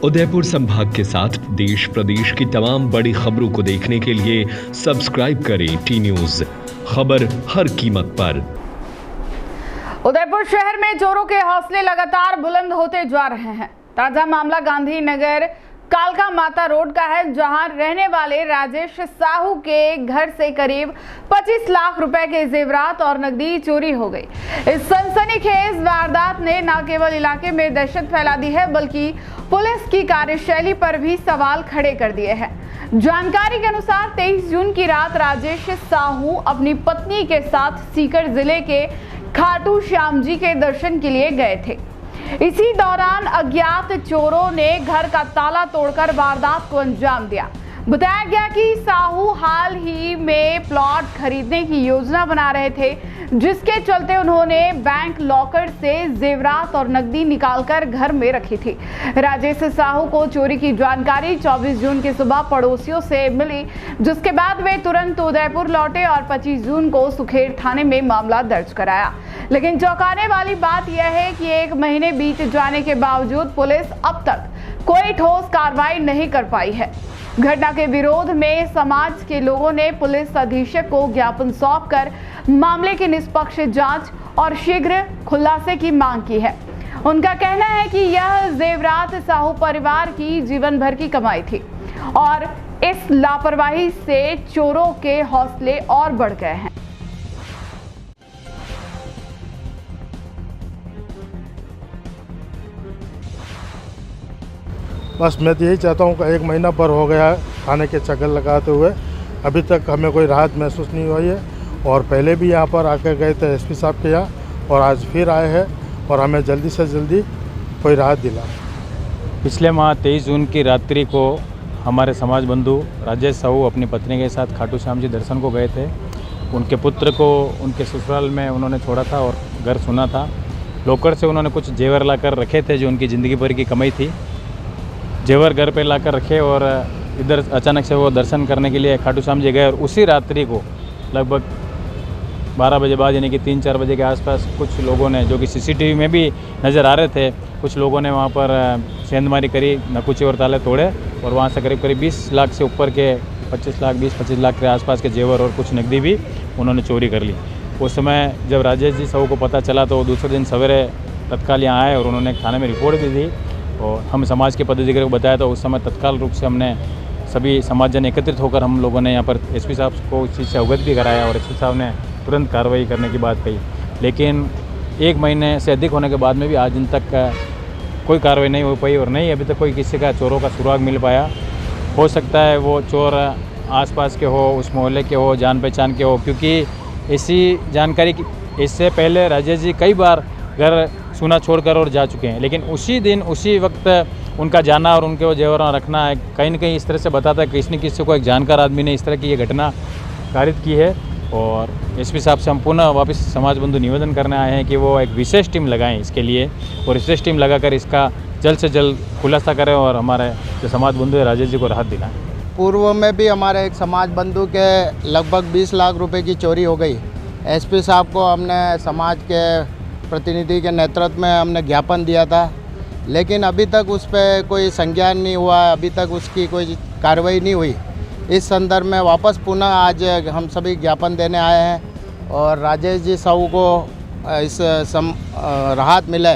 उदयपुर संभाग के साथ देश प्रदेश की तमाम बड़ी खबरों को देखने के लिए सब्सक्राइब करें टी न्यूज, खबर हर कीमत पर। उदयपुर शहर में चोरों के हौसले लगातार बुलंद होते जा रहे हैं। ताजा मामला गांधीनगर कालका माता रोड का है, जहां रहने वाले राजेश साहू के घर से करीब 25 लाख रुपए के जेवरात और नकदी चोरी हो गई। इस सनसनीखेज वारदात ने न केवल इलाके में दहशत फैला दी है, बल्कि पुलिस की कार्यशैली पर भी सवाल खड़े कर दिए हैं। जानकारी के अनुसार 23 जून की रात राजेश साहू अपनी पत्नी के साथ सीकर जिले के खाटू श्याम जी के दर्शन के लिए गए थे। इसी दौरान अज्ञात चोरों ने घर का ताला तोड़कर वारदात को अंजाम दिया। बताया गया कि साहू हाल ही में प्लॉट खरीदने की योजना बना रहे थे, जिसके चलते उन्होंने बैंक लॉकर से जेवरात और नकदी निकालकर घर में रखी थी। राजेश साहू को चोरी की जानकारी 24 जून की सुबह पड़ोसियों से मिली, जिसके बाद वे तुरंत उदयपुर लौटे और 25 जून को सुखेर थाने में मामला दर्ज कराया। लेकिन चौंकाने वाली बात यह है कि 1 महीने बीत जाने के बावजूद पुलिस अब तक कोई ठोस कार्रवाई नहीं कर पाई है। घटना के विरोध में समाज के लोगों ने पुलिस अधीक्षक को ज्ञापन सौंपकर मामले की निष्पक्ष जांच और शीघ्र खुलासे की मांग की है। उनका कहना है कि यह जेवरात साहू परिवार की जीवन भर की कमाई थी और इस लापरवाही से चोरों के हौसले और बढ़ गए हैं। बस मैं तो यही चाहता हूँ कि 1 महीना पर हो गया है थाने के चक्कर लगाते हुए, अभी तक हमें कोई राहत महसूस नहीं हुई है। और पहले भी यहाँ पर आकर गए थे एसपी साहब के यहाँ, और आज फिर आए हैं और हमें जल्दी से जल्दी कोई राहत दिला। पिछले माह 23 जून की रात्रि को हमारे समाज बंधु राजेश साहू अपनी पत्नी के साथ खाटू श्याम जी दर्शन को गए थे। उनके पुत्र को उनके ससुराल में उन्होंने छोड़ा था और घर सुना था। लॉकर से उन्होंने कुछ जेवर लाकर रखे थे जो उनकी ज़िंदगी भर की कमाई थी। जेवर घर पे लाकर रखे और इधर अचानक से वो दर्शन करने के लिए खाटू श्याम जी गए। और उसी रात्रि को लगभग 12 बजे बाद, यानी कि 3-4 बजे के आसपास, कुछ लोगों ने, जो कि सीसीटीवी में भी नज़र आ रहे थे, कुछ लोगों ने वहाँ पर सेंधमारी करी, नकुचे और ताले तोड़े और वहाँ से करीब 20 लाख से ऊपर के 20-25 लाख के आसपास के जेवर और कुछ नकदी भी उन्होंने चोरी कर ली। उस समय जब राजेश जी साहू को पता चला तो दूसरे दिन सवेरे तत्काल यहाँ आए और उन्होंने थाने में रिपोर्ट भी दी और हम समाज के पदाधिकारी को बताया। तो उस समय तत्काल रूप से हमने सभी समाजजन एकत्रित होकर हम लोगों ने यहाँ पर एसपी साहब को इस चीज़ से अवगत भी कराया और एसपी साहब ने तुरंत कार्रवाई करने की बात कही। लेकिन 1 महीने से अधिक होने के बाद में भी आज दिन तक कोई कार्रवाई नहीं हो पाई और नहीं अभी तक कोई किसी का चोरों का सुराग मिल पाया। हो सकता है वो चोर आसपास के हो, उस मोहल्ले के हो, जान पहचान के हो, क्योंकि इसी जानकारी इससे पहले राजेश जी कई बार घर सुना छोड़कर और जा चुके हैं। लेकिन उसी दिन उसी वक्त उनका जाना और उनके वो जेवर रखना है, कहीं न कहीं इस तरह से बताता है कि किसी न किसी को एक जानकार आदमी ने इस तरह की ये घटना कारित की है। और एसपी साहब से हम पुनः वापस समाज बंधु निवेदन करने आए हैं कि वो एक विशेष टीम लगाएं इसके लिए और विशेष टीम लगाकर इसका जल्द से जल्द खुलासा करें और हमारे जो समाज बंधु है राजेश जी को राहत दिलाएं। पूर्व में भी हमारे एक समाज बंधु के लगभग 20 लाख रुपए की चोरी हो गई। एसपी साहब को हमने समाज के प्रतिनिधि के नेतृत्व में हमने ज्ञापन दिया था, लेकिन अभी तक उस पर कोई संज्ञान नहीं हुआ, अभी तक उसकी कोई कार्रवाई नहीं हुई। इस संदर्भ में वापस पुनः आज हम सभी ज्ञापन देने आए हैं और राजेश जी साहू को इस राहत मिले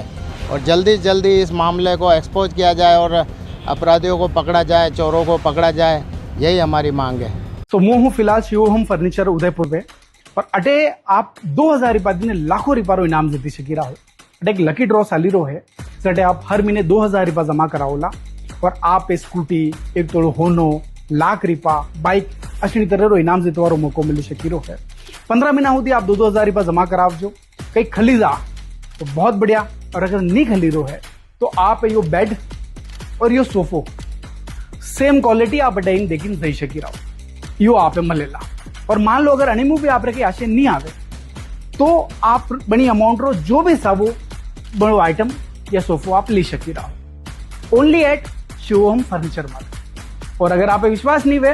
और जल्दी जल्दी इस मामले को एक्सपोज किया जाए और अपराधियों को पकड़ा जाए, चोरों को पकड़ा जाए, यही हमारी मांग है। तो मैं हूँ फिलहाल शिवोहम फर्निचर उदयपुर पे और अटे आप 2000 रुपया दिन लाखों रुपया इनाम जीती सकी रहो। अटे एक लकी ड्रॉ चाली रो है, जटे आप हर महीने 2000 रुपया जमा कराओला और आप स्कूटी, एक तोड़ो होनो, लाख रुपया, बाइक अशी तरह रो इनाम जीतवारो मौको मिली सकी रो है। 15 महीना होती आप 2-2000 रुपया जमा करावजो, कहीं खली जा तो बहुत बढ़िया, और अगर नहीं खली रो है तो आप यो बेड और यो सोफो सेम क्वालिटी आप अटेन देखिन दे सकी रहो, यो आप मलेला। और मान लो अगर अनिमू भी आप रखे आशे नहीं आवे तो आप बड़ी अमाउंट रो जो भी साबो बड़ो आइटम या सोफो आप ले सकी रहो ओनली एट शिवोहम फर्नीचर में। और अगर आप विश्वास नहीं हुए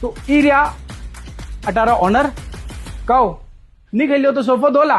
तो एरिया 18 ऑनर कहो नहीं खेलियो तो सोफो दोला।